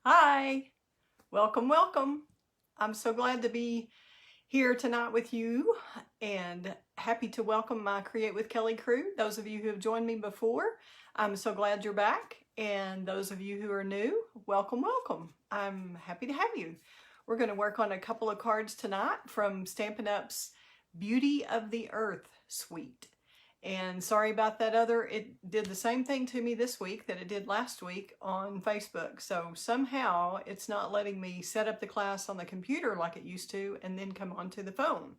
Hi, welcome, welcome. I'm so glad to be here tonight with you and happy to welcome my Create with Kelley crew. Those of you who have joined me before, I'm so glad you're back. And those of you who are new, welcome, welcome. I'm happy to have you. We're going to work on a couple of cards tonight from Stampin' Up's Beauty of the Earth suite. And sorry about that it did the same thing to me this week that it did last week on Facebook. So somehow it's not letting me set up the class on the computer like it used to and then come onto the phone.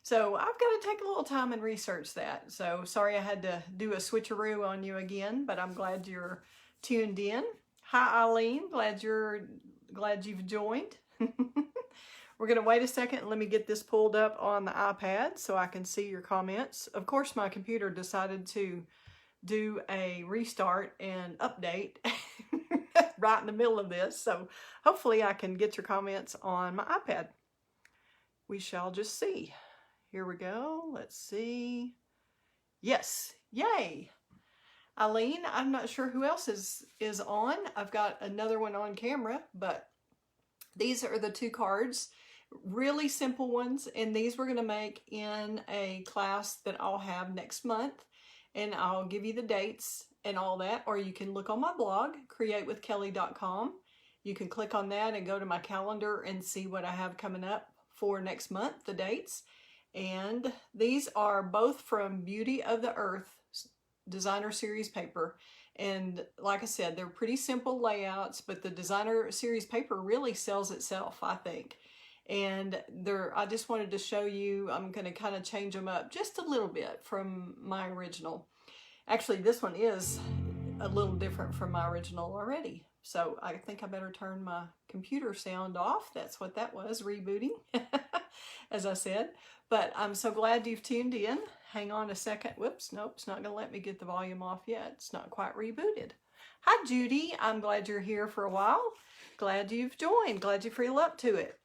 So I've got to take a little time and research that. So sorry I had to do a switcheroo on you again, but I'm glad you're tuned in. Hi Eileen, glad you've joined. We're going to wait a second and let me get this pulled up on the iPad so I can see your comments. Of course, my computer decided to do a restart and update right in the middle of this. So hopefully I can get your comments on my iPad. We shall just see. Here we go. Let's see. Yes. Yay. Eileen, I'm not sure who else is on. I've got another one on camera, but these are the two cards. Really simple ones, and these we're going to make in a class that I'll have next month, and I'll give you the dates and all that, or you can look on my blog, createwithkelley.com. You can click on that and go to my calendar and see what I have coming up for next month, the dates. And these are both from Beauty of the Earth designer series paper. And like I said, they're pretty simple layouts, but the designer series paper really sells itself, I think. And I just wanted to show you, I'm going to kind of change them up just a little bit from my original. Actually, this one is a little different from my original already. So I think I better turn my computer sound off. That's what that was, rebooting, as I said. But I'm so glad you've tuned in. Hang on a second. Whoops, nope, it's not going to let me get the volume off yet. It's not quite rebooted. Hi, Judy. I'm glad you're here for a while. Glad you've joined. Glad you feel up to it.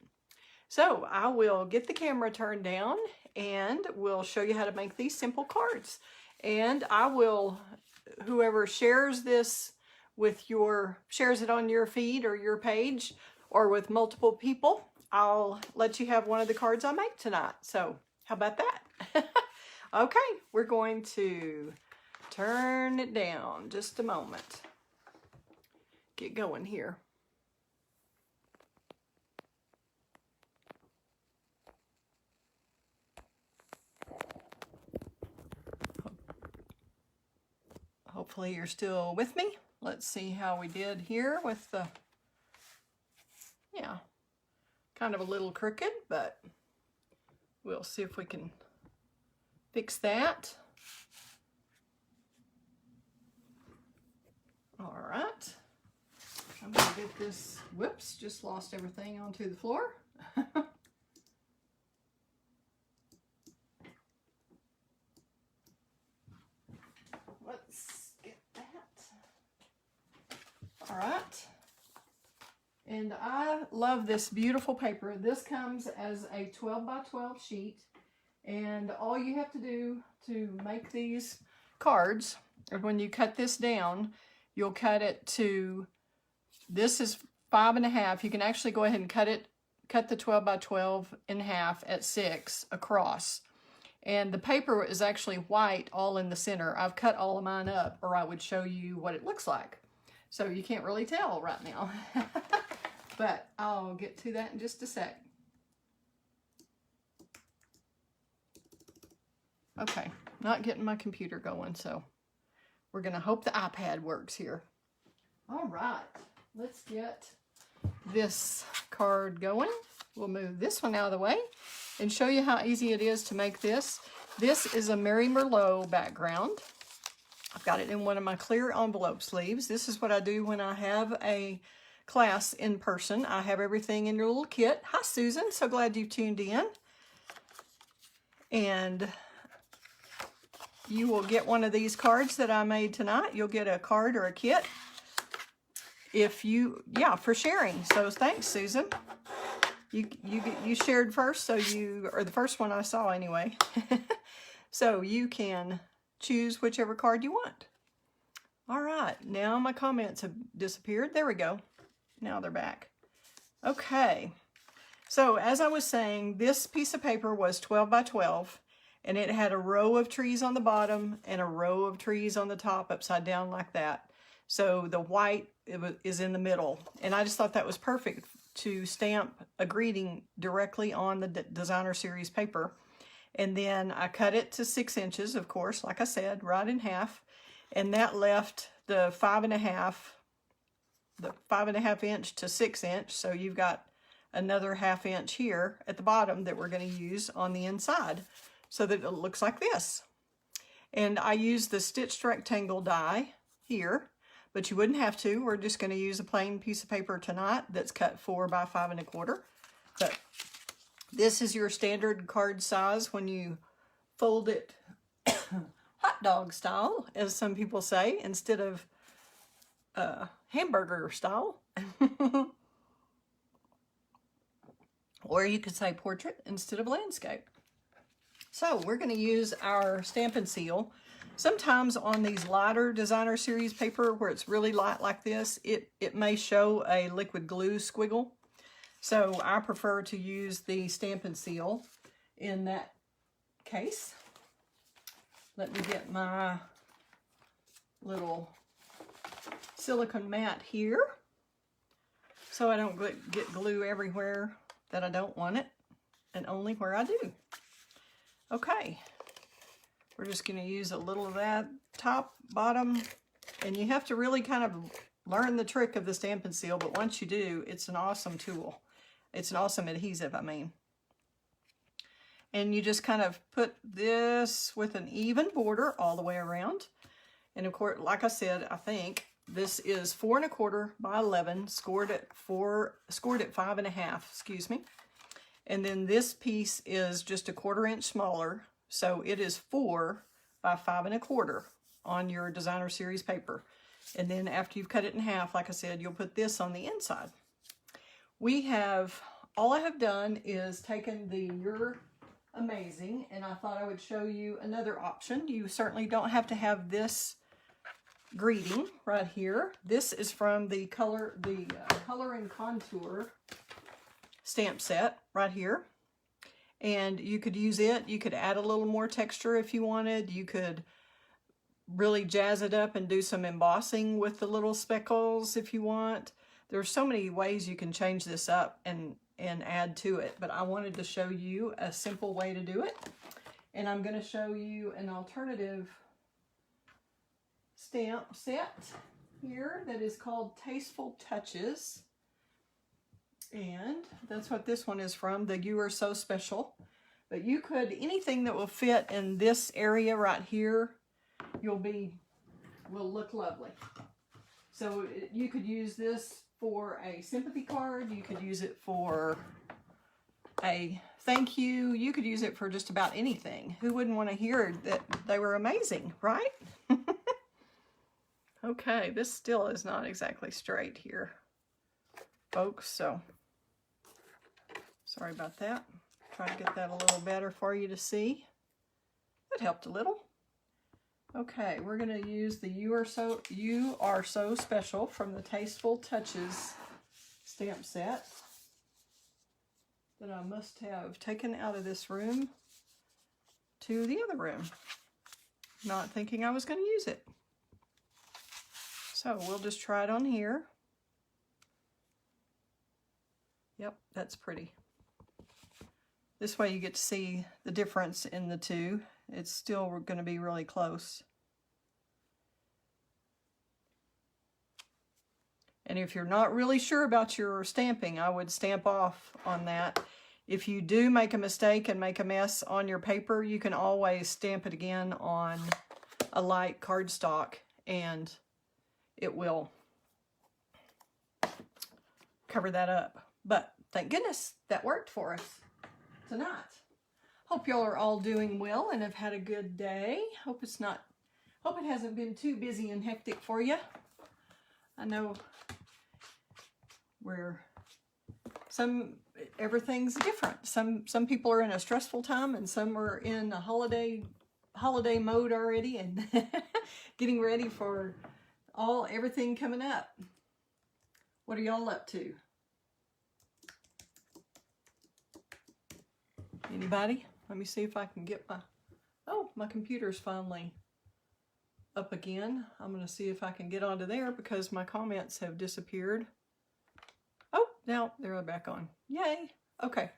So I will get the camera turned down and we'll show you how to make these simple cards. And I will, whoever shares this with shares it on your feed or your page or with multiple people, I'll let you have one of the cards I make tonight. So how about that? Okay, we're going to turn it down just a moment. Get going here. Hopefully you're still with me. Let's see how we did here with the, yeah, kind of a little crooked, but we'll see if we can fix that. All right. I'm going to get this, whoops, just lost everything onto the floor. Let's get that. All right. And I love this beautiful paper. This comes as a 12 by 12 sheet. And all you have to do to make these cards, or when you cut this down, you'll cut it to, this is 5.5. You can actually go ahead and cut the 12 by 12 in half at 6 across. And the paper is actually white all in the center. I've cut all of mine up, or I would show you what it looks like. So you can't really tell right now. But I'll get to that in just a sec. Okay, not getting my computer going, so we're going to hope the iPad works here. All right, let's get this card going. We'll move this one out of the way and show you how easy it is to make this. This is a Mary Merlot background. I've got it in one of my clear envelope sleeves. This is what I do when I have a class in person. I have everything in your little kit. Hi, Susan. So glad you've tuned in. And you will get one of these cards that I made tonight. You'll get a card or a kit if you, yeah, for sharing. So thanks, Susan. You shared first, so or the first one I saw anyway. So you can choose whichever card you want. All right, now my comments have disappeared. There we go. Now they're back. Okay. So as I was saying, this piece of paper was 12 by 12, and it had a row of trees on the bottom and a row of trees on the top upside down like that. So the white is in the middle, and I just thought that was perfect to stamp a greeting directly on the designer series paper. And then I cut it to 6 inches, of course, like I said, right in half, and that left the 5.5 inch to 6 inch. So you've got another 1/2 inch here at the bottom that we're going to use on the inside so that it looks like this. And I used the stitched rectangle die here, but you wouldn't have to. We're just going to use a plain piece of paper tonight that's cut 4 by 5 1/4. But this is your standard card size when you fold it hot dog style, as some people say, instead of hamburger style. Or you could say portrait instead of landscape. So we're going to use our Stampin' Seal. Sometimes on these lighter designer series paper where it's really light like this, it may show a liquid glue squiggle. So I prefer to use the Stampin' Seal in that case. Let me get my little silicone mat here so I don't get glue everywhere that I don't want it, and only where I do. Okay, we're just going to use a little of that top, bottom, and you have to really kind of learn the trick of the Stampin' Seal, but once you do, it's an awesome tool. It's an awesome adhesive, I mean. And you just kind of put this with an even border all the way around. And of course, like I said, I think this is 4 1/4 by 11, scored at 5 1/2, excuse me. And then this piece is just a 1/4 inch smaller, so it is 4 by 5 1/4 on your designer series paper. And then after you've cut it in half, like I said, you'll put this on the inside. All I have done is taken the You're Amazing, and I thought I would show you another option. You certainly don't have to have this greeting right here. This is from the Color and Contour stamp set right here. And you could use it. You could add a little more texture if you wanted. You could really jazz it up and do some embossing with the little speckles if you want. There's so many ways you can change this up and add to it, but I wanted to show you a simple way to do it. And I'm going to show you an alternative stamp set here that is called Tasteful Touches. And that's what this one is from, the You Are So Special. But you could, anything that will fit in this area right here, will look lovely. So you could use this for a sympathy card. You could use it for a thank you. You could use it for just about anything. Who wouldn't want to hear that they were amazing, right? Okay, this still is not exactly straight here, folks, so sorry about that. Try to get that a little better for you to see. That helped a little. Okay, we're going to use the You Are So Special from the Tasteful Touches stamp set that I must have taken out of this room to the other room, not thinking I was going to use it. So we'll just try it on here. Yep, that's pretty. This way you get to see the difference in the two. It's still going to be really close. And if you're not really sure about your stamping, I would stamp off on that. If you do make a mistake and make a mess on your paper, you can always stamp it again on a light cardstock and it will cover that up. But thank goodness that worked for us tonight. Hope y'all are all doing well and have had a good day. Hope it hasn't been too busy and hectic for you. I know everything's different. Some people are in a stressful time and some are in a holiday mode already and getting ready for everything coming up. What are y'all up to? Anybody? Let me see if I can get my computer's finally up again. I'm going to see if I can get onto there because my comments have disappeared. Oh, now they're back on. Yay. Okay.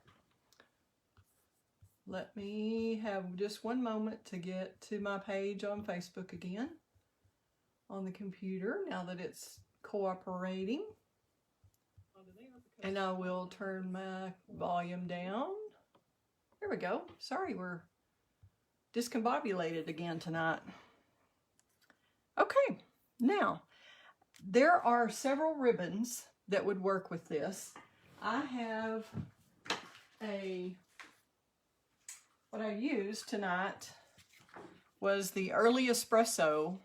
Let me have just one moment to get to my page on Facebook again on the computer now that it's cooperating. And I will turn my volume down. There we go. Sorry, we're discombobulated again tonight. Okay, now there are several ribbons that would work with this. I have what I used tonight was the Early Espresso,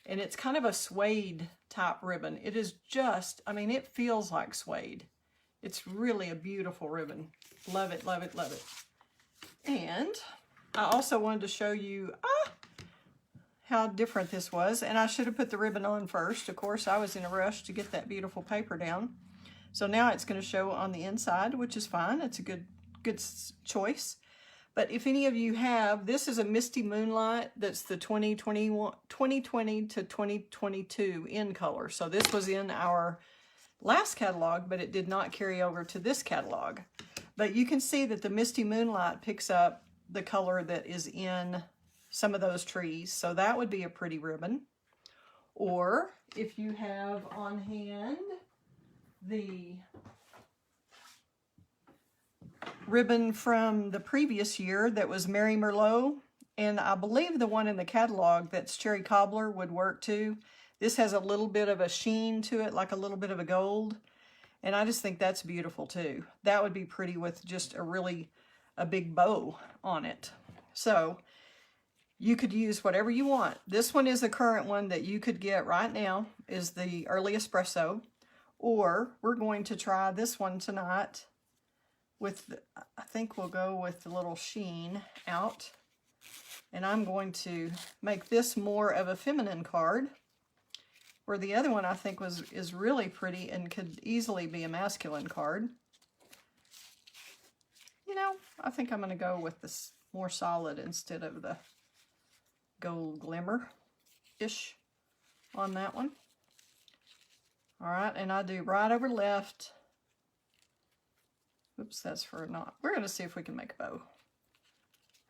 and it's kind of a suede type ribbon. It is just, I mean, it feels like suede. It's really a beautiful ribbon. Love it, love it, love it. And I also wanted to show you how different this was. And I should have put the ribbon on first. Of course, I was in a rush to get that beautiful paper down. So now it's going to show on the inside, which is fine. It's a good choice. But if any of you have, this is a Misty Moonlight that's the 2020 to 2022 in color. So this was in our last catalog, but it did not carry over to this catalog. But you can see that the Misty Moonlight picks up the color that is in some of those trees. So that would be a pretty ribbon. Or if you have on hand the ribbon from the previous year that was Mary Merlot, and I believe the one in the catalog that's Cherry Cobbler would work too. This has a little bit of a sheen to it, like a little bit of a gold, and I just think that's beautiful too. That would be pretty with just a big bow on it. So you could use whatever you want. This one is the current one that you could get right now, is the Early Espresso, or we're going to try this one tonight with, I think we'll go with the little sheen out. And I'm going to make this more of a feminine card, where the other one I think is really pretty and could easily be a masculine card. You know, I think I'm going to go with this more solid instead of the gold glimmer-ish on that one. All right, and I do right over left. Oops, that's for a knot. We're going to see if we can make a bow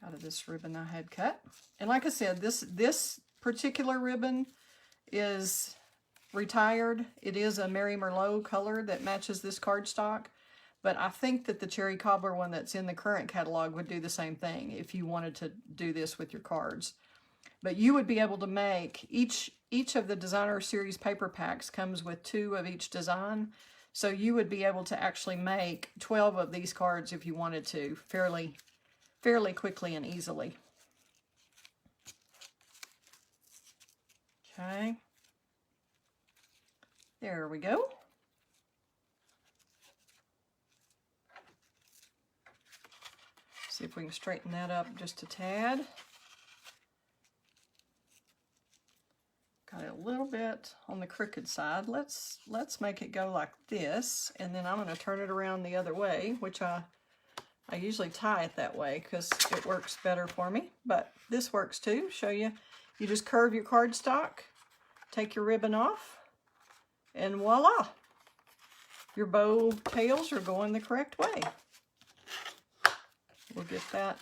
out of this ribbon I had cut. And like I said, this particular ribbon is retired. It is a Mary Merlot color that matches this cardstock. But I think that the Cherry Cobbler one that's in the current catalog would do the same thing if you wanted to do this with your cards. But you would be able to make, each of the designer series paper packs comes with 2 of each design. So you would be able to actually make 12 of these cards if you wanted to, fairly quickly and easily. Okay. There we go. See if we can straighten that up just a tad. Got it a little bit on the crooked side. Let's make it go like this, and then I'm going to turn it around the other way, which I usually tie it that way because it works better for me, but this works too. Show you, you just curve your cardstock, take your ribbon off, and voila, your bow tails are going the correct way. We'll get that,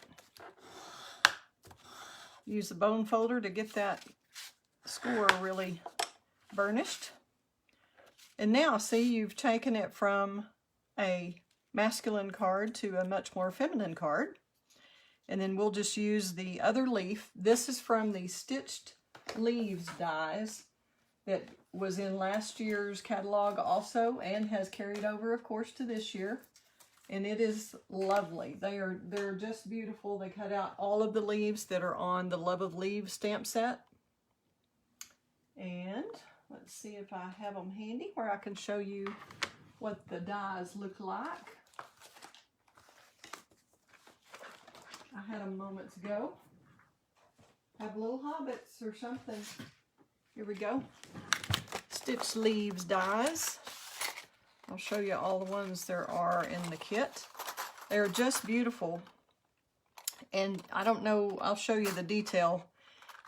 use the bone folder to get that score really burnished. And now see, you've taken it from a masculine card to a much more feminine card. And then we'll just use the other leaf. This is from the Stitched Leaves dies that was in last year's catalog also, and has carried over, of course, to this year. And it is lovely. They're just beautiful. They cut out all of the leaves that are on the Love of Leaves stamp set. And let's see if I have them handy where I can show you what the dies look like. I had them moments ago. Have little hobbits or something. Here we go. Stitched Leaves dies. I'll show you all the ones there are in the kit. They're just beautiful. And I don't know, I'll show you the detail.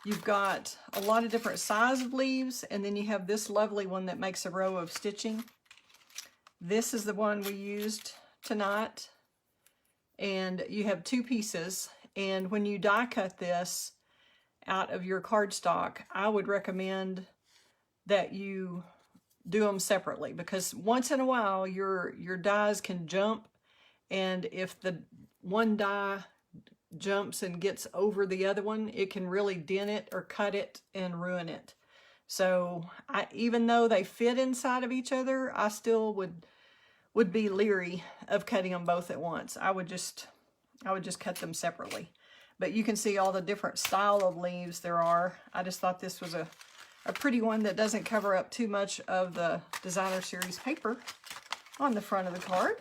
You've got a lot of different size of leaves, and then you have this lovely one that makes a row of stitching. This is the one we used tonight. And you have 2 pieces. And when you die cut this out of your cardstock, I would recommend that you do them separately, because once in a while your dies can jump, and if the one die jumps and gets over the other one, it can really dent it or cut it and ruin it. So even though they fit inside of each other, I still would be leery of cutting them both at once. I would just cut them separately. But you can see all the different style of leaves there are. I just thought this was a pretty one that doesn't cover up too much of the designer series paper on the front of the card.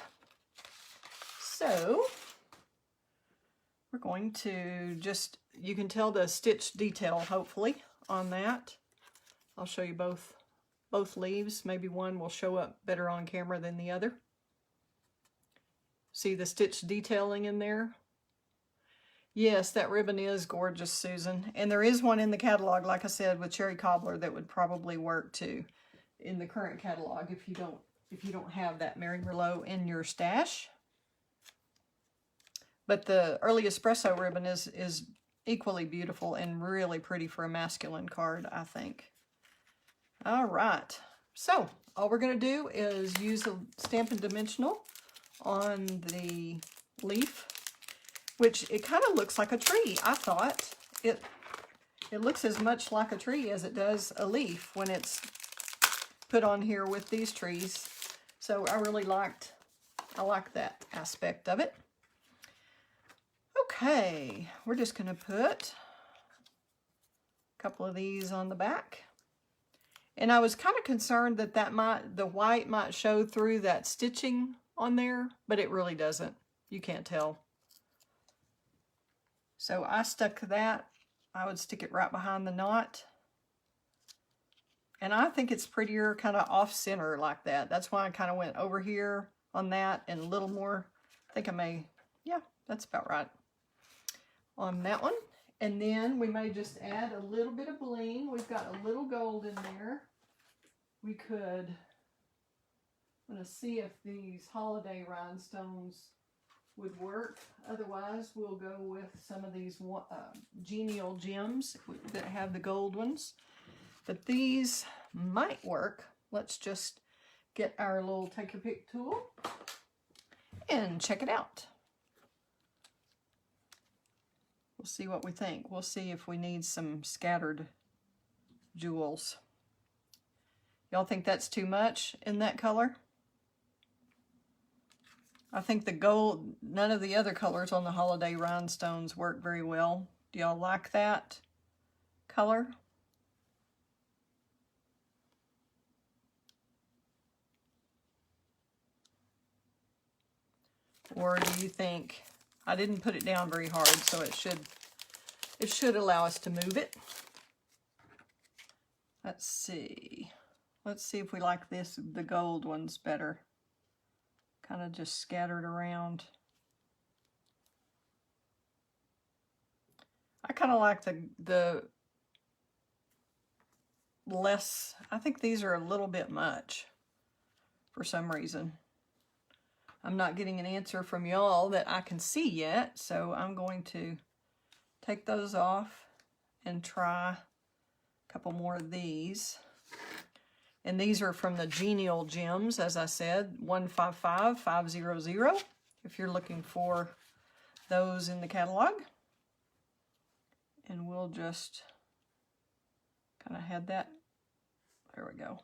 So we're going to just, you can tell the stitch detail hopefully on that. I'll show you both leaves. Maybe one will show up better on camera than the other. See the stitch detailing in there? Yes, that ribbon is gorgeous, Susan. And there is one in the catalog, like I said, with cherry cobbler that would probably work too in the current catalog if you don't have that Mary Merlot in your stash. But the early espresso ribbon is equally beautiful and really pretty for a masculine card, I think. All right. So all we're going to do is use a Stampin' Dimensional on the leaf, which it kind of looks like a tree. I thought it looks as much like a tree as it does a leaf when it's put on here with these trees. So I like that aspect of it. Okay, we're just going to put a couple of these on the back. And I was kind of concerned that the white might show through that stitching on there, but it really doesn't. You can't tell. So I stuck that. I would stick it right behind the knot. And I think it's prettier kind of off center like that. That's why I kind of went over here on that and a little more. I think I may, yeah, that's about right on that one. And then we may just add a little bit of bling. We've got a little gold in there. We could, I'm going to see if these holiday rhinestones would work. Otherwise, we'll go with some of these genial gems that have the gold ones. But these might work. Let's just get our little take your pick tool and check it out. We'll see what we think. We'll see if we need some scattered jewels. Y'all think that's too much in that color? I think the gold, none of the other colors on the holiday rhinestones work very well. Do y'all like that color? Or do you think, I didn't put it down very hard, so it should allow us to move it. Let's see. Let's see if we like the gold ones better. Kind of just scattered around. I kind of like the less, I think these are a little bit much for some reason. I'm not getting an answer from y'all that I can see yet, so I'm going to take those off and try a couple more of these. And these are from the Genial Gems, as I said, 155500, if you're looking for those in the catalog. And we'll just kind of head that, there we go.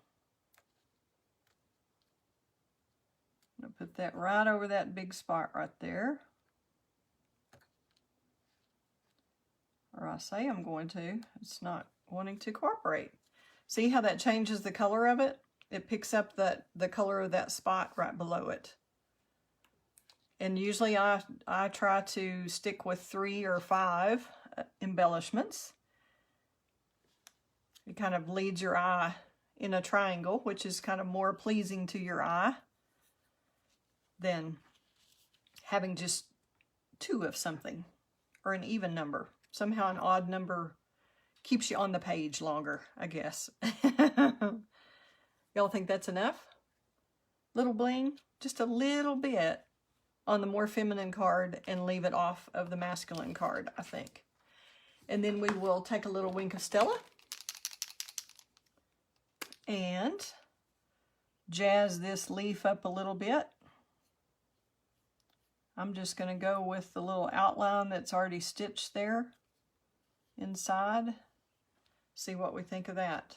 I'm going to put that right over that big spot right there. Or I say I'm going to, it's not wanting to cooperate. See how that changes the color of it? It picks up the color of that spot right below it. And usually I try to stick with 3 or 5 embellishments. It kind of leads your eye in a triangle, which is kind of more pleasing to your eye. than having just 2 of something, or an even number. Somehow an odd number keeps you on the page longer, I guess. Y'all think that's enough? Little bling, just a little bit on the more feminine card and leave it off of the masculine card, I think. And then we will take a little wink of Stella and jazz this leaf up a little bit. I'm just going to go with the little outline that's already stitched there inside. See what we think of that.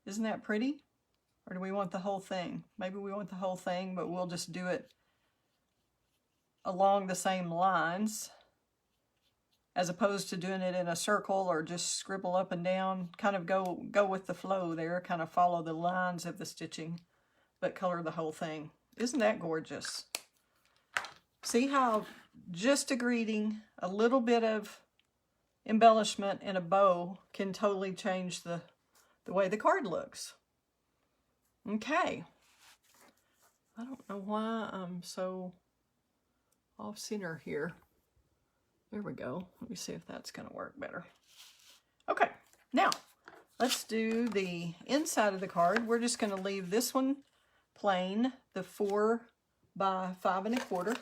Isn't that pretty? Or do we want the whole thing? Maybe we want the whole thing, but we'll just do it along the same lines, as opposed to doing it in a circle or just scribble up and down. Kind of go with the flow there, kind of follow the lines of the stitching, but color the whole thing. Isn't that gorgeous? See how just a greeting, a little bit of embellishment and a bow can totally change the way the card looks. Okay. I don't know why I'm so off center here. There we go. Let me see if that's going to work better. Okay, now let's do the inside of the card. We're just going to leave this one plain, the 4 by 5 1/4.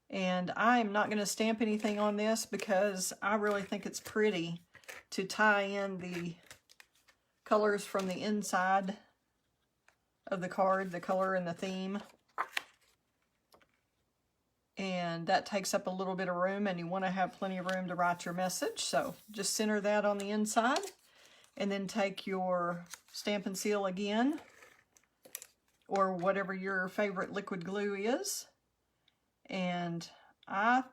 And I'm not going to stamp anything on this because I really think it's pretty to tie in the colors from the inside of the card, the color and the theme. And that takes up a little bit of room, and you want to have plenty of room to write your message. So just center that on the inside, and then take your Stampin' Seal again, or whatever your favorite liquid glue is. And I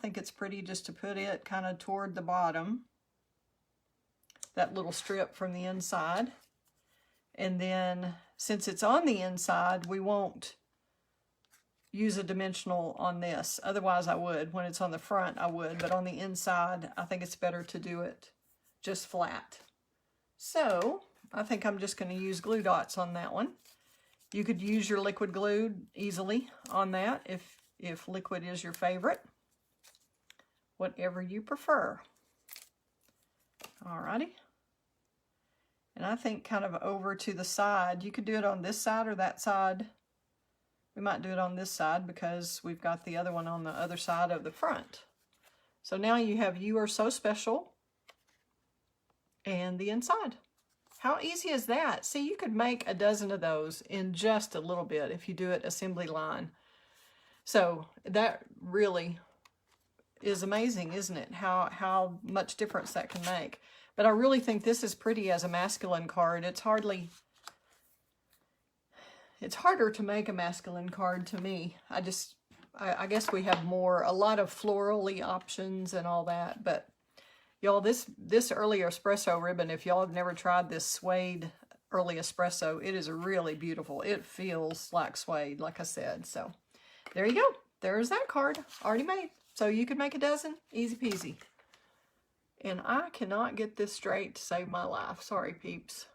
think it's pretty just to put it kind of toward the bottom, that little strip from the inside. And then since it's on the inside, we won't use a dimensional on this. Otherwise I would. When it's on the front, I would. But on the inside, I think it's better to do it just flat. So I think I'm just going to use glue dots on that one. You could use your liquid glue easily on that if liquid is your favorite. Whatever you prefer. Alrighty. And I think kind of over to the side. You could do it on this side or that side. We might do it on this side because we've got the other one on the other side of the front. So now you have You Are So Special and the inside. How easy is that? See, you could make a dozen of those in just a little bit if you do it assembly line. So that really is amazing, isn't it? How much difference that can make. But I really think this is pretty as a masculine card. It's harder to make a masculine card to me. I guess we have a lot of florally options and all that. But y'all, this early espresso ribbon, if y'all have never tried this suede early espresso, it is really beautiful. It feels like suede, like I said. So there you go. There's that card already made. So you could make a dozen, easy peasy. And I cannot get this straight to save my life. Sorry, peeps.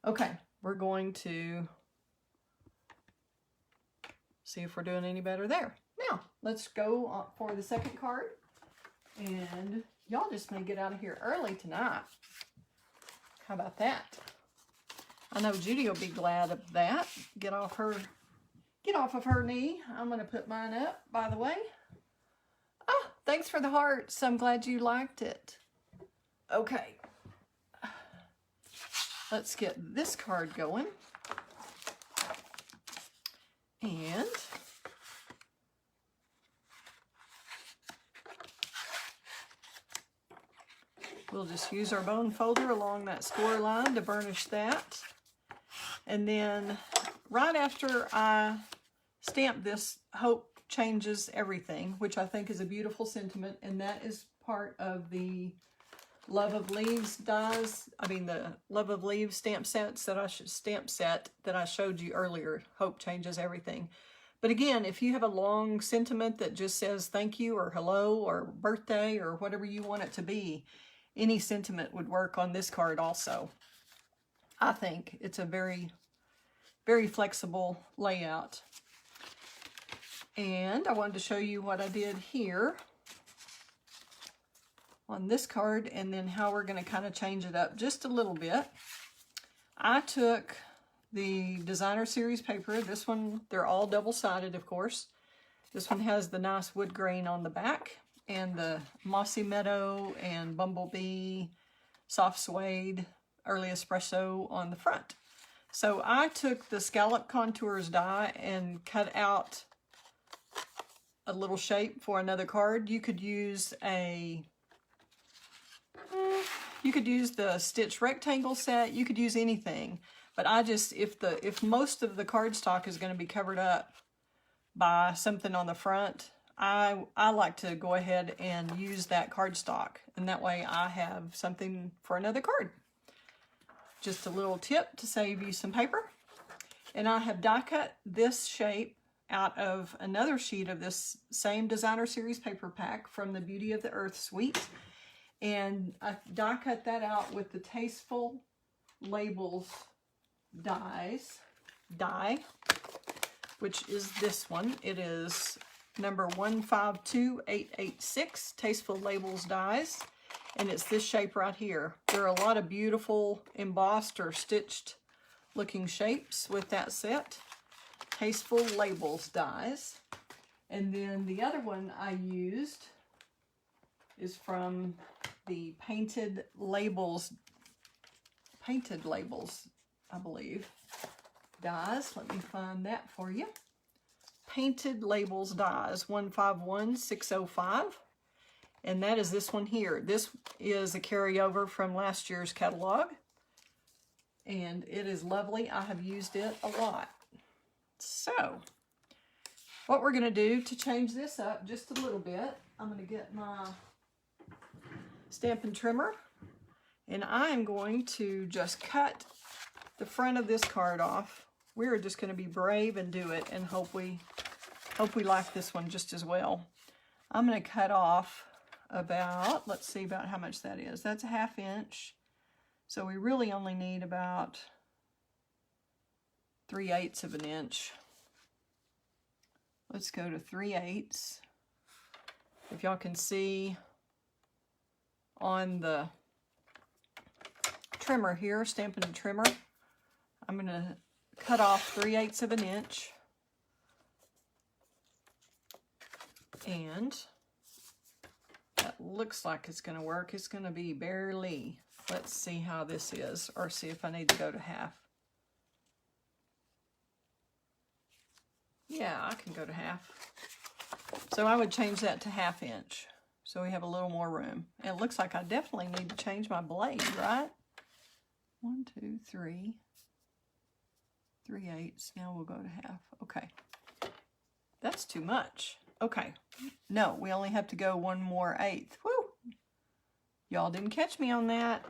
Okay, we're going to see if we're doing any better there. Now, let's go for the second card. And y'all just may get out of here early tonight. How about that? I know Judy will be glad of that. Get off of her knee. I'm going to put mine up, by the way. Oh, thanks for the hearts. I'm glad you liked it. Okay. Let's get this card going. And we'll just use our bone folder along that score line to burnish that. And then right after I stamp this, Hope Changes Everything, which I think is a beautiful sentiment, and that is part of the Love of Leaves dies. I mean the Love of Leaves stamp set that I showed you earlier. Hope Changes Everything. But again, if you have a long sentiment that just says thank you or hello or birthday or whatever you want it to be, any sentiment would work on this card also. I think it's a very very flexible layout. And I wanted to show you what I did here on this card, and then how we're going to kind of change it up just a little bit. I took the designer series paper. This one, they're all double-sided, of course. This one has the nice wood grain on the back, and the mossy meadow and bumblebee, soft suede, early espresso on the front. So I took the Scallop Contours die and cut out a little shape for another card. You could use the stitch rectangle set. You could use anything, but I just, if most of the cardstock is going to be covered up by something on the front, I like to go ahead and use that cardstock, and that way I have something for another card. Just a little tip to save you some paper. And I have die cut this shape out of another sheet of this same designer series paper pack from the Beauty of the Earth suite. And I die cut that out with the Tasteful Labels die, which is this one. It is number 152886, Tasteful Labels dies. And it's this shape right here. There are a lot of beautiful embossed or stitched looking shapes with that set. Tasteful Labels dies. And then the other one I used is from the Painted Labels, I believe, dies. Let me find that for you. Painted Labels dies, 151605. And that is this one here. This is a carryover from last year's catalog. And it is lovely. I have used it a lot. So, what we're going to do to change this up just a little bit, I'm going to get my Stampin' Trimmer. And I'm going to just cut the front of this card off. We're just going to be brave and do it and hope we like this one just as well. I'm going to cut off about, let's see about how much that is. That's a 1/2 inch. So we really only need about 3/8 of an inch. Let's go to 3/8. If y'all can see on the trimmer here, Stampin' Trimmer, I'm going to cut off 3/8 of an inch. And that looks like it's going to work. It's going to be barely. Let's see how this is, or see if I need to go to 1/2. Yeah, I can go to 1/2. So I would change that to 1/2 inch. So we have a little more room. And it looks like I definitely need to change my blade, right? 1, 2, 3. 3/8. Now we'll go to 1/2. Okay. That's too much. Okay. No, we only have to go 1 more 1/8. Woo! Y'all didn't catch me on that.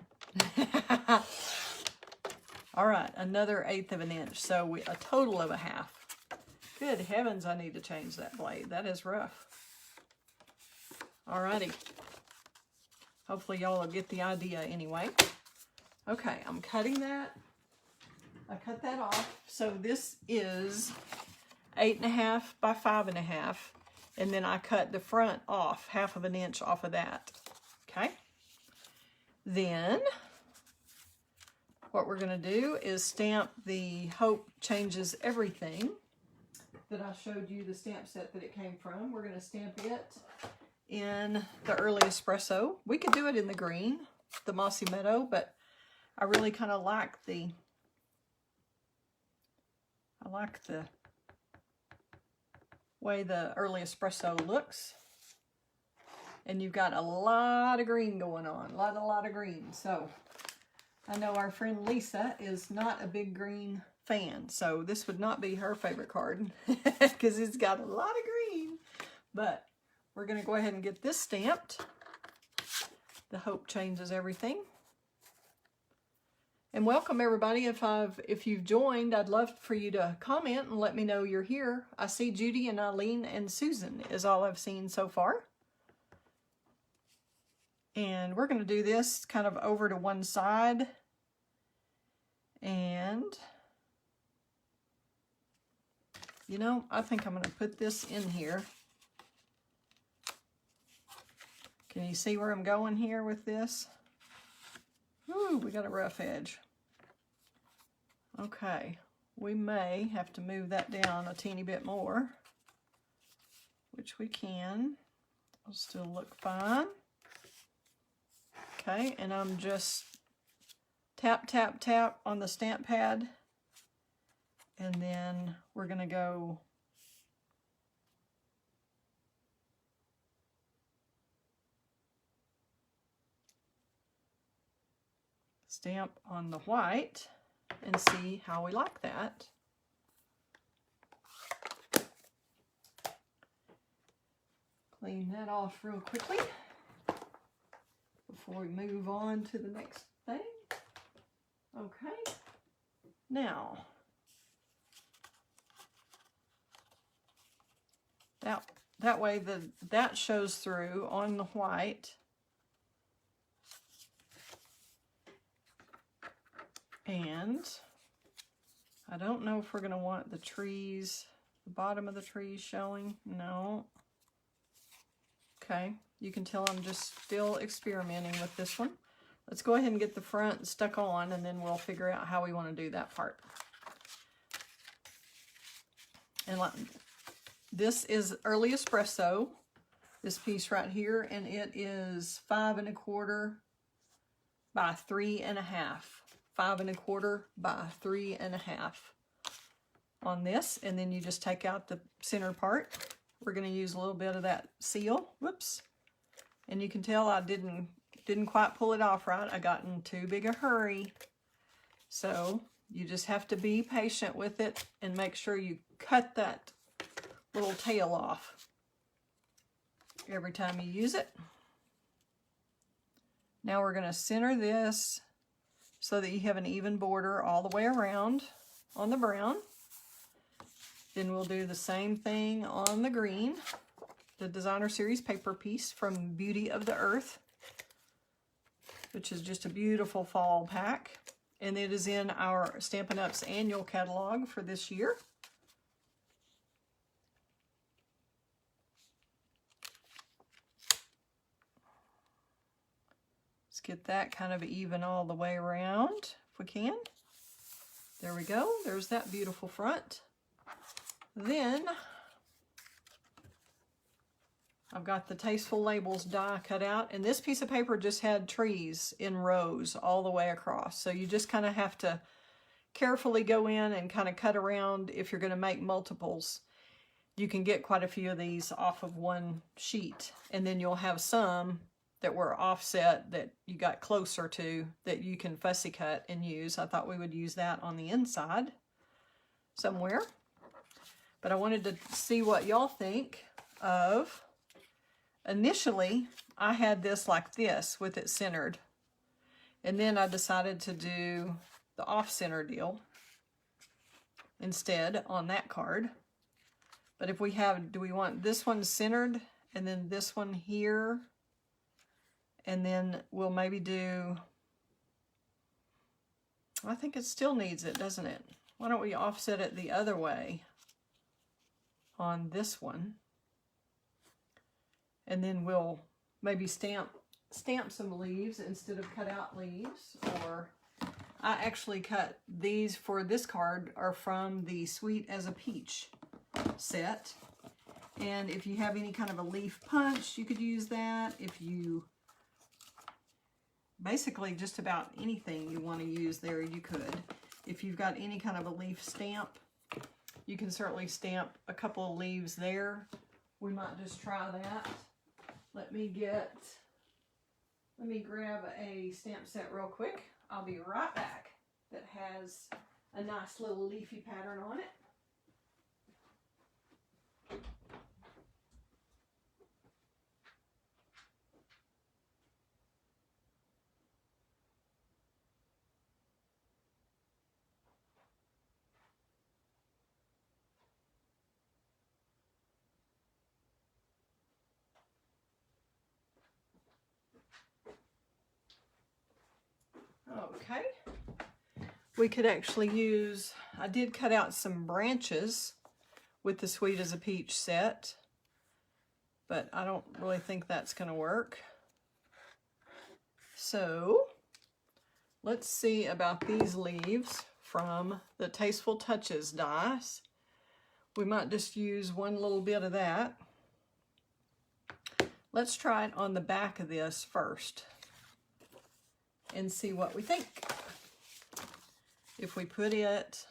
All right, another 1/8 of an inch. So a total of a 1/2. Good heavens, I need to change that blade. That is rough. Alrighty. Hopefully y'all will get the idea anyway. Okay, I'm cutting that. I cut that off. So this is 8.5 by 5.5. And then I cut the front off, 1/2 of an inch off of that. Okay. Then what we're going to do is stamp the Hope Changes Everything that I showed you, the stamp set that it came from. We're going to stamp it in the Early Espresso. We could do it in the green, the Mossy Meadow, but I really kind of like the way the Early Espresso looks. And you've got a lot of green going on, a lot of green. So I know our friend Lisa is not a big green fan, so this would not be her favorite card because it's got a lot of green. But we're going to go ahead and get this stamped. The Hope Changes Everything. And welcome everybody. If you've joined, I'd love for you to comment and let me know you're here. I see Judy and Eileen and Susan is all I've seen so far. And we're going to do this kind of over to one side. And You know, I think I'm going to put this in here. Can you see where I'm going here with this? Ooh, we got a rough edge. Okay, we may have to move that down a teeny bit more, which we can. It'll still look fine. Okay, and I'm just tap, tap, tap on the stamp pad, and then we're going to go stamp on the white and see how we like that. Clean that off real quickly before we move on to the next thing. Okay, now that way that shows through on the white. And I don't know if we're going to want the trees, the bottom of the trees showing. No. Okay, you can tell I'm just still experimenting with this one. Let's go ahead and get the front stuck on, and then we'll figure out how we want to do that part. And this is Early Espresso, this piece right here, and it is 5 1/4 by 3 1/2. 5 1/4 by 3 1/2 on this, and then you just take out the center part. We're going to use a little bit of that seal. Whoops. And you can tell I didn't quite pull it off right. I got in too big a hurry. So you just have to be patient with it and make sure you cut that little tail off every time you use it. Now we're going to center this so that you have an even border all the way around on the brown. Then we'll do the same thing on the green, the Designer Series paper piece from Beauty of the Earth, which is just a beautiful fall pack. And it is in our Stampin' Up's annual catalog for this year. Let's get that kind of even all the way around if we can. There we go. There's that beautiful front. Then I've got the Tasteful Labels die cut out, and this piece of paper just had trees in rows all the way across. So you just kind of have to carefully go in and kind of cut around if you're going to make multiples. You can get quite a few of these off of one sheet, and then you'll have some that were offset that you got closer to that you can fussy cut and use. I thought we would use that on the inside somewhere. But I wanted to see what y'all think of. Initially, I had this like this with it centered. And then I decided to do the off-center deal instead on that card. But if we have, do we want this one centered and then this one here? And then we'll maybe do, I think it still needs it, doesn't it? Why don't we offset it the other way on this one? And then we'll maybe stamp some leaves instead of cut out leaves. Or I actually cut these for this card are from the Sweet as a Peach set. And if you have any kind of a leaf punch, you could use that. If you, basically just about anything you want to use there, you could. If you've got any kind of a leaf stamp, you can certainly stamp a couple of leaves there. We might just try that. Let me grab a stamp set real quick. I'll be right back. That has a nice little leafy pattern on it. Okay, we could actually use, I did cut out some branches with the Sweet as a Peach set, but I don't really think that's going to work. So let's see about these leaves from the Tasteful Touches dies. We might just use one little bit of that. Let's try it on the back of this first and see what we think. If we put it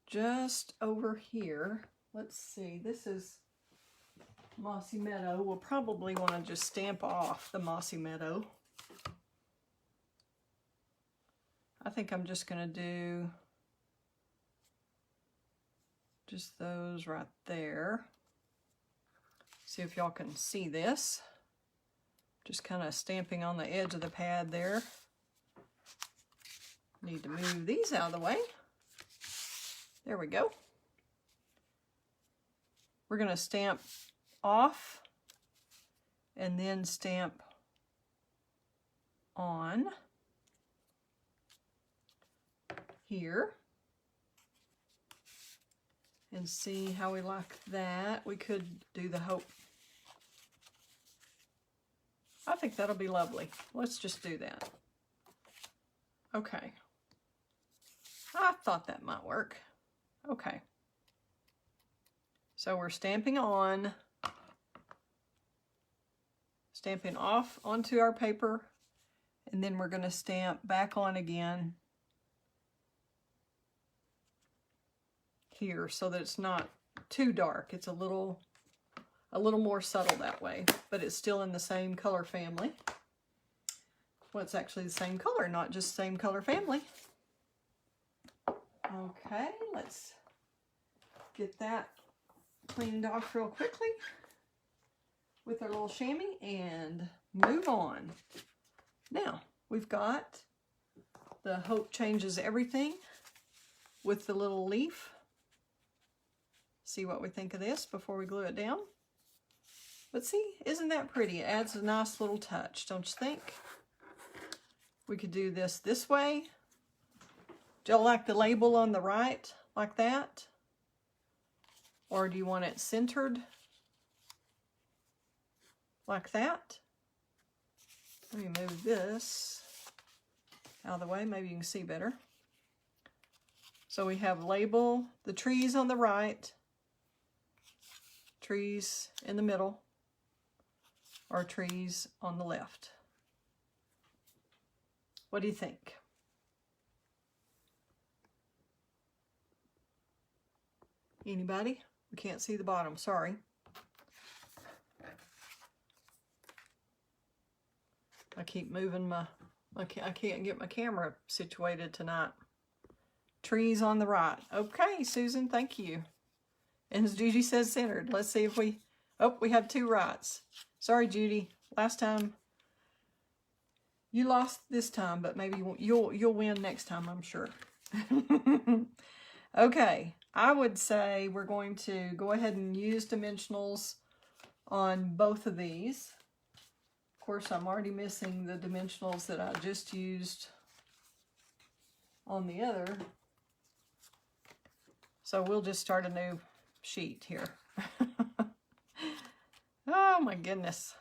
just over here, let's see, this is Mossy Meadow. We'll probably want to just stamp off the Mossy Meadow. I think I'm just going to do just those right there. See if y'all can see this. Just kind of stamping on the edge of the pad there. Need to move these out of the way. There we go. We're going to stamp off and then stamp on here and see how we like that. We could do the hope. I think that'll be lovely. Let's just do that. Okay. I thought that might work. Okay. So we're stamping on, stamping off onto our paper, and then we're going to stamp back on again here so that it's not too dark. It's a little more subtle that way, but it's still in the same color family. Well, it's actually the same color, not just same color family. Okay, let's get that cleaned off real quickly with our little chamois and move on. Now, we've got the Hope Changes Everything with the little leaf. See what we think of this before we glue it down. But see, isn't that pretty? It adds a nice little touch, don't you think? We could do this way. Do y'all like the label on the right like that? Or do you want it centered like that? Let me move this out of the way. Maybe you can see better. So we have label, the trees on the right, trees in the middle, or trees on the left. What do you think? Anybody? We can't see the bottom, sorry. I keep moving my, I can't get my camera situated tonight. Trees on the right. Okay, Susan, thank you. And as Judy says, centered. Let's see if we, oh, we have two rights. Sorry, Judy. Last time, you lost this time, but maybe you'll win next time, I'm sure. Okay, I would say we're going to go ahead and use dimensionals on both of these. Of course, I'm already missing the dimensionals that I just used on the other. So we'll just start a new sheet here. Oh my goodness.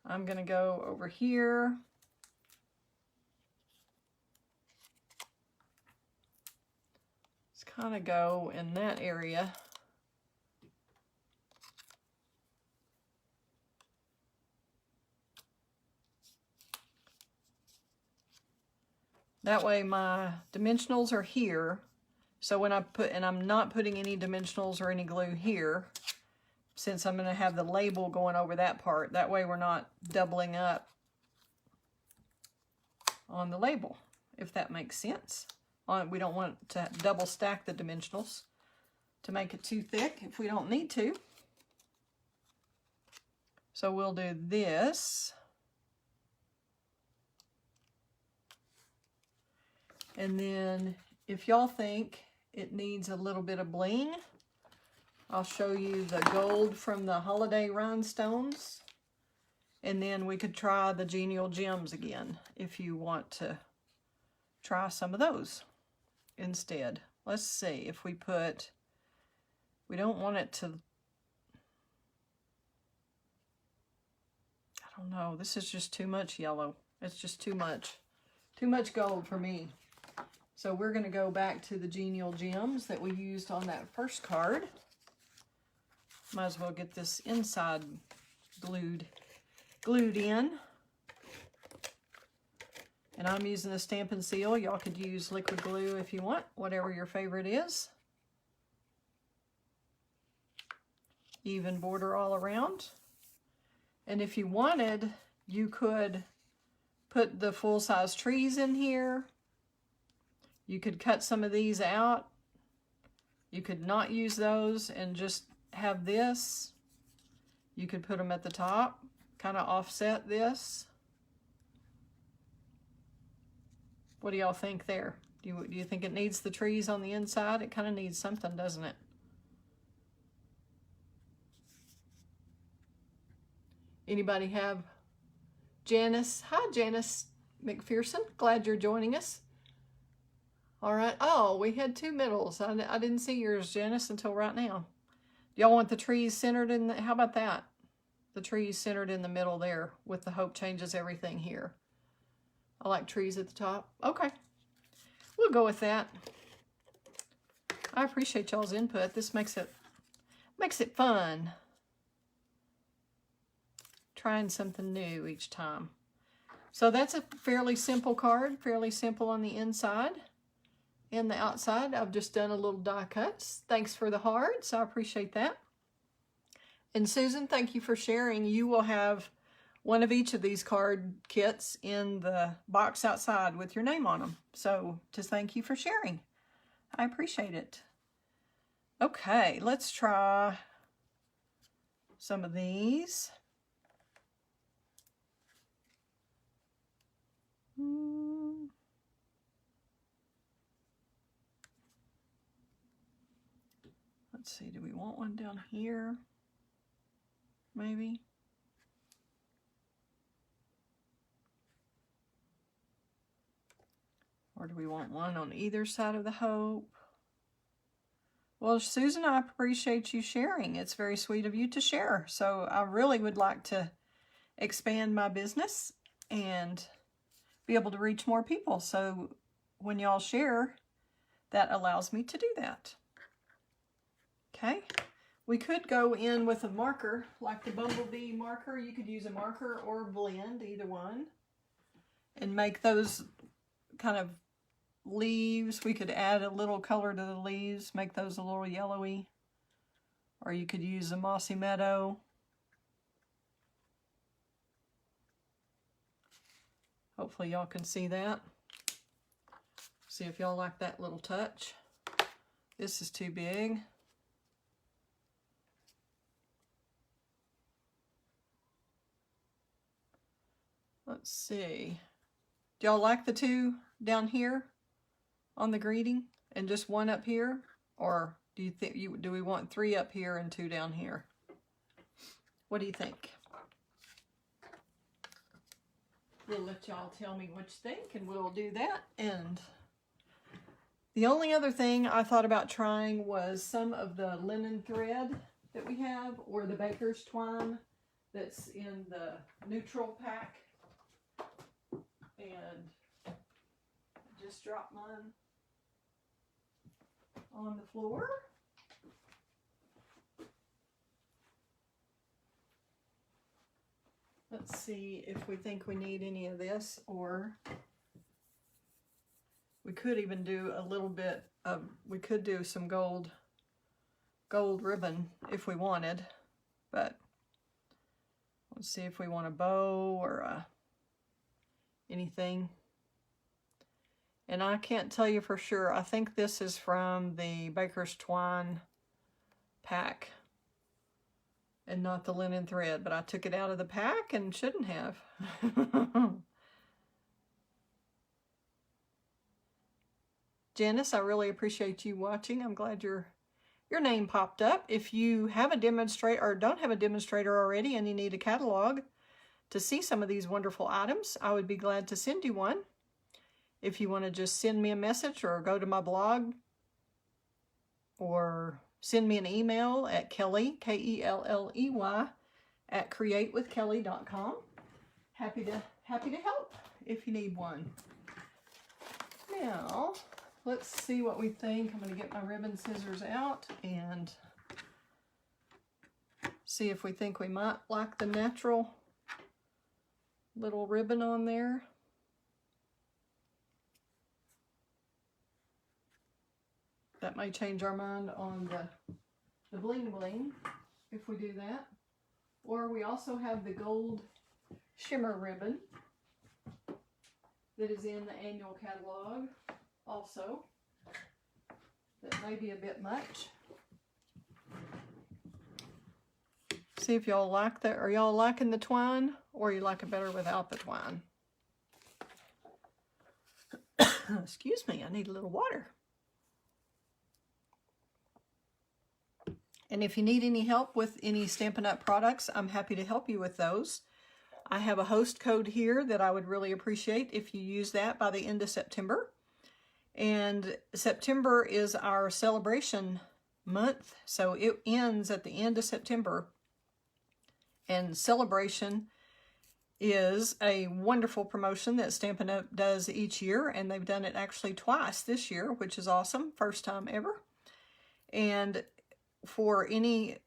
I'm going to go over here. Let's kind of go in that area. That way my dimensionals are here. So when I put, and I'm not putting any dimensionals or any glue here, since I'm going to have the label going over that part. That way we're not doubling up on the label, if that makes sense. We don't want to double stack the dimensionals to make it too thick if we don't need to. So we'll do this. And then if y'all think it needs a little bit of bling, I'll show you the gold from the holiday rhinestones. And then we could try the genial gems again if you want to try some of those instead. Let's see if we put We don't want it to, I don't know, this is just too much yellow. It's just too much gold for me. So we're going to go back to the Genial Gems that we used on that first card. Might as well get this inside glued in. And I'm using the Stampin' Seal. Y'all could use liquid glue if you want, whatever your favorite is. Even border all around. And if you wanted, you could put the full-size trees in here. You could cut some of these out. You could not use those and just have this. You could put them at the top, kind of offset this. What do y'all think there? Do you think it needs the trees on the inside? It kind of needs something, doesn't it? Anybody have Janice? Hi, Janice McPherson. Glad you're joining us. All right. Oh, we had two middles. I didn't see yours, Janice, until right now. Y'all want the trees centered in the, how about that? The trees centered in the middle there with the Hope Changes Everything here. I like trees at the top. Okay. We'll go with that. I appreciate y'all's input. This makes it fun. Trying something new each time. So that's a fairly simple card, fairly simple on the inside. And the outside, I've just done a little die cuts. Thanks for the hearts. I appreciate that. And Susan, thank you for sharing. You will have one of each of these card kits in the box outside with your name on them. So just thank you for sharing. I appreciate it. Okay, let's try some of these. Let's see, do we want one down here? Maybe. Or do we want one on either side of the Hope? Well, Susan, I appreciate you sharing. It's very sweet of you to share. So I really would like to expand my business and be able to reach more people. So when y'all share, that allows me to do that. Okay, we could go in with a marker, like the Bumblebee marker. You could use a marker or blend, either one, and make those kind of leaves. We could add a little color to the leaves, make those a little yellowy. Or you could use a mossy meadow. Hopefully y'all can see that. See if y'all like that little touch. This is too big. Let's see. Do y'all like the two down here on the greeting and just one up here? Or do you think do we want 3 up here and 2 down here? What do you think? We'll let y'all tell me what you think, and we'll do that. And the only other thing I thought about trying was some of the linen thread that we have, or the baker's twine that's in the neutral pack. And just drop mine on the floor. Let's see if we think we need any of this, or we could even do a little bit of, we could do some gold ribbon if we wanted, but let's see if we want a bow or anything. And I can't tell you for sure. I think this is from the Baker's Twine pack and not the linen thread, but I took it out of the pack and shouldn't have. Janice, I really appreciate you watching. I'm glad your name popped up. If you have a demonstrator or don't have a demonstrator already and you need a catalog to see some of these wonderful items, I would be glad to send you one. If you want to just send me a message or go to my blog or send me an email at Kelley, K-E-L-L-E-Y, at createwithkelley.com. Happy to help if you need one. Now, let's see what we think. I'm going to get my ribbon scissors out and see if we think we might like the natural little ribbon on there. That may change our mind on the bling bling if we do that. Or we also have the gold shimmer ribbon that is in the annual catalog also. That may be a bit much. See if y'all like that. Are y'all liking the twine, or you like it better without the twine? Excuse me, I need a little water. And if you need any help with any Stampin' Up! Products, I'm happy to help you with those. I have a host code here that I would really appreciate if you use that by the end of September. And September is our celebration month, so it ends at the end of September. And Celebration is a wonderful promotion that Stampin' Up! Does each year, and they've done it actually twice this year, which is awesome. First time ever. And for any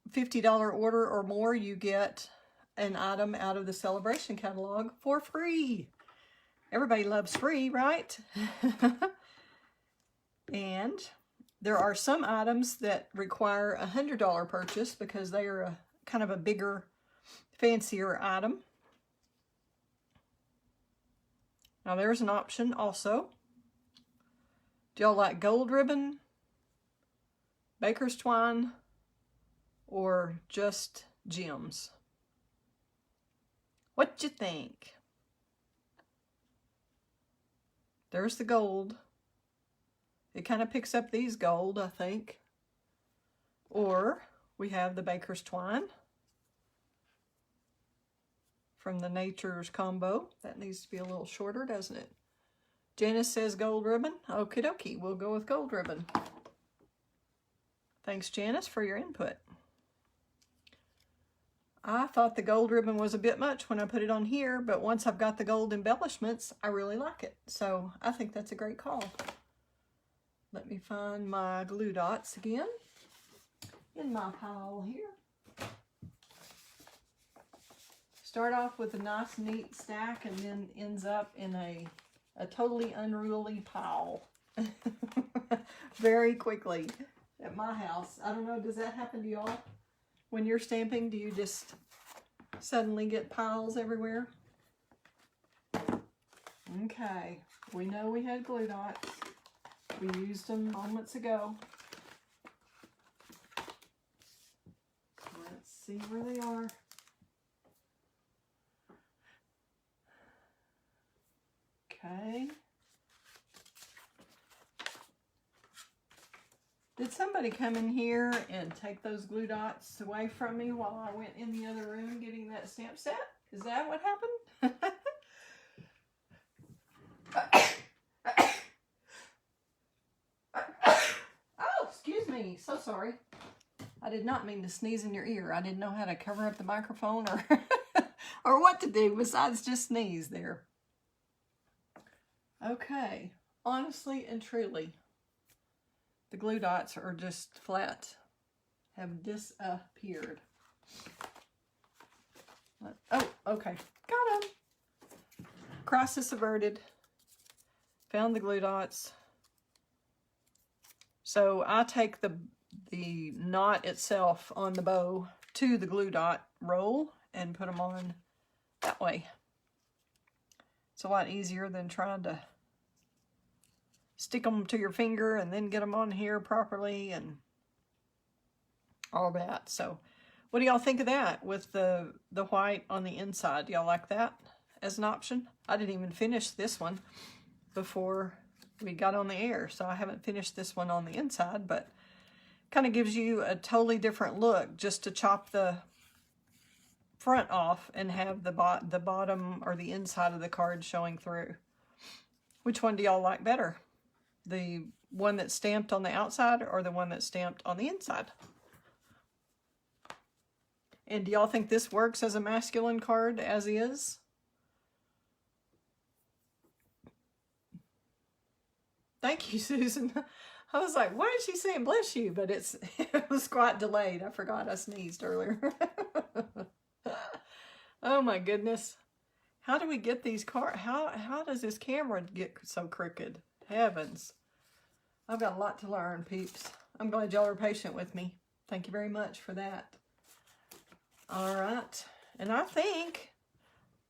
$50 order or more, you get an item out of the Celebration catalog for free. Everybody loves free, right? And there are some items that require a $100 purchase because they are a kind of a bigger, fancier item. Now there's an option also. Do y'all like gold ribbon, baker's twine, or just gems? What you think? There's the gold. It kind of picks up these gold, I think. Or we have the baker's twine from the Nature's Combo. That needs to be a little shorter, doesn't it? Janice says gold ribbon. Okie dokie, we'll go with gold ribbon. Thanks, Janice, for your input. I thought the gold ribbon was a bit much when I put it on here, but once I've got the gold embellishments, I really like it. So I think that's a great call. Let me find my glue dots again in my pile here. Start off with a nice neat stack and then ends up in a totally unruly pile very quickly at my house. I don't know, does that happen to y'all? When you're stamping, do you just suddenly get piles everywhere? Okay, we know we had glue dots. We used them moments ago. Let's see where they are. Okay. Did somebody come in here and take those glue dots away from me while I went in the other room getting that stamp set? Is that what happened? Oh, excuse me. So sorry. I did not mean to sneeze in your ear. I didn't know how to cover up the microphone or, or what to do besides just sneeze there. Okay. Honestly and truly, the glue dots are just flat, have disappeared. Oh, okay, got them. Crisis averted. Found the glue dots. So I take the knot itself on the bow to the glue dot roll and put them on that way. It's a lot easier than trying to stick them to your finger and then get them on here properly and all that. So what do y'all think of that with the white on the inside? Y'all like that as an option? I didn't even finish this one before we got on the air, so I haven't finished this one on the inside, but kind of gives you a totally different look just to chop the front off and have the bottom or the inside of the card showing through. Which one do y'all like better? The one that's stamped on the outside or the one that's stamped on the inside. And do y'all think this works as a masculine card as is? Thank you, Susan. I was like, why is she saying bless you? But it was quite delayed. I forgot I sneezed earlier. Oh my goodness. How do we get these cards? How does this camera get so crooked? Heavens. I've got a lot to learn, peeps. I'm glad y'all are patient with me. Thank you very much for that. All right. And I think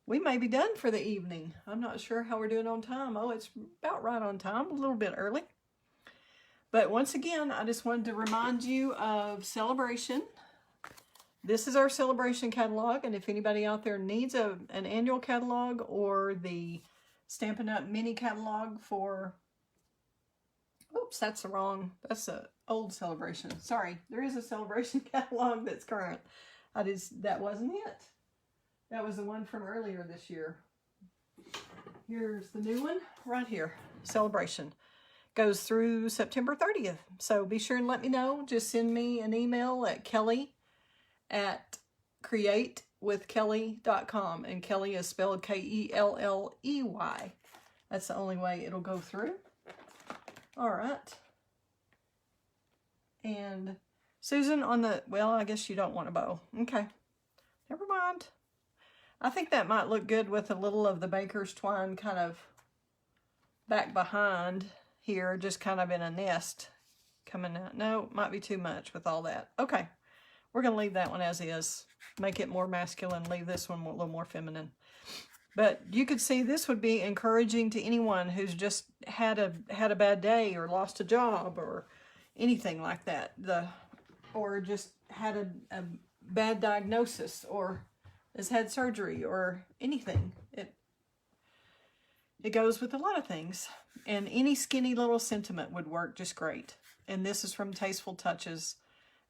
we may be done for the evening. I'm not sure how we're doing on time. Oh, it's about right on time, a little bit early. But once again, I just wanted to remind you of Celebration. This is our Celebration catalog, and if anybody out there needs an annual catalog or the Stampin' Up! Mini catalog for... Oops, that's an old Celebration. Sorry, there is a Celebration catalog that's current. That wasn't it. That was the one from earlier this year. Here's the new one right here. Celebration. Goes through September 30th. So be sure and let me know. Just send me an email at Kelley@createwithkelley.com. And Kelley is spelled Kelley. That's the only way it'll go through. All right. And Susan on the, well, I guess you don't want a bow. Okay. Never mind. I think that might look good with a little of the baker's twine kind of back behind here, just kind of in a nest coming out. No, might be too much with all that. Okay, we're going to leave that one as is. Make it more masculine. Leave this one a little more feminine. But you could see this would be encouraging to anyone who's just had a bad day or lost a job or anything like that. Or just had a bad diagnosis or has had surgery or anything. It goes with a lot of things. And any skinny little sentiment would work just great. And this is from Tasteful Touches.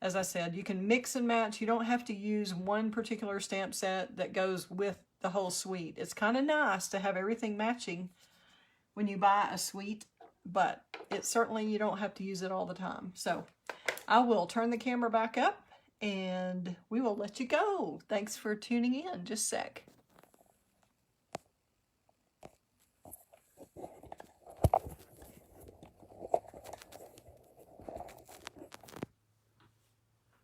As I said, you can mix and match. You don't have to use one particular stamp set that goes with the whole suite. It's kind of nice to have everything matching when you buy a suite, but it's certainly, you don't have to use it all the time. So I will turn the camera back up and we will let you go. Thanks for tuning in. Just a sec.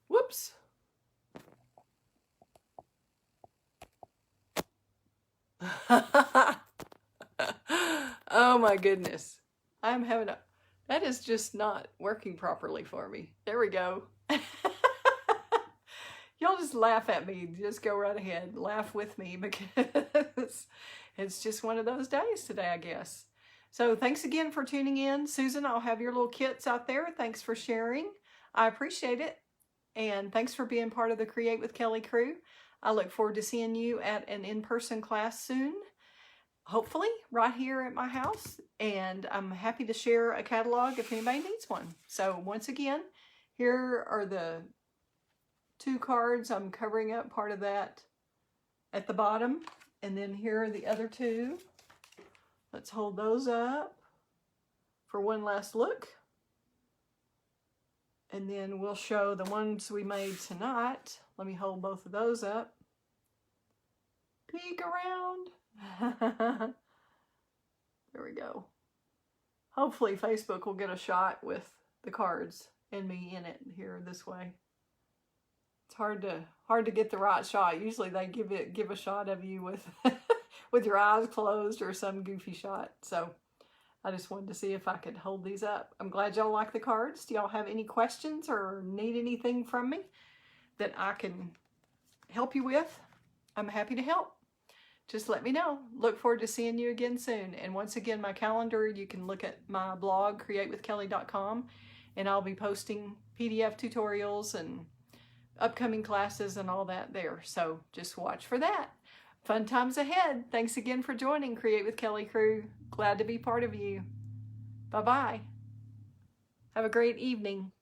Whoops. Oh my goodness. I'm having that is just not working properly for me. There we go. Y'all just laugh at me. Just go right ahead. Laugh with me because it's just one of those days today, I guess. So thanks again for tuning in. Susan, I'll have your little kits out there. Thanks for sharing. I appreciate it. And thanks for being part of the Create with Kelley crew. I look forward to seeing you at an in-person class soon. Hopefully right here at my house. And I'm happy to share a catalog if anybody needs one. So once again, here are the 2 cards. I'm covering up part of that at the bottom. And then here are the other 2. Let's hold those up for one last look. And then we'll show the ones we made tonight. Let me hold both of those up. Peek around. There we go. Hopefully Facebook will get a shot with the cards and me in it here this way. It's hard to get the right shot. Usually they give a shot of you with with your eyes closed or some goofy shot. So I just wanted to see if I could hold these up. I'm glad y'all like the cards. Do y'all have any questions or need anything from me that I can help you with? I'm happy to help. Just let me know. Look forward to seeing you again soon. And once again, my calendar, you can look at my blog, createwithkelley.com, and I'll be posting PDF tutorials and upcoming classes and all that there. So just watch for that. Fun times ahead. Thanks again for joining Create with Kelley crew. Glad to be part of you. Bye-bye. Have a great evening.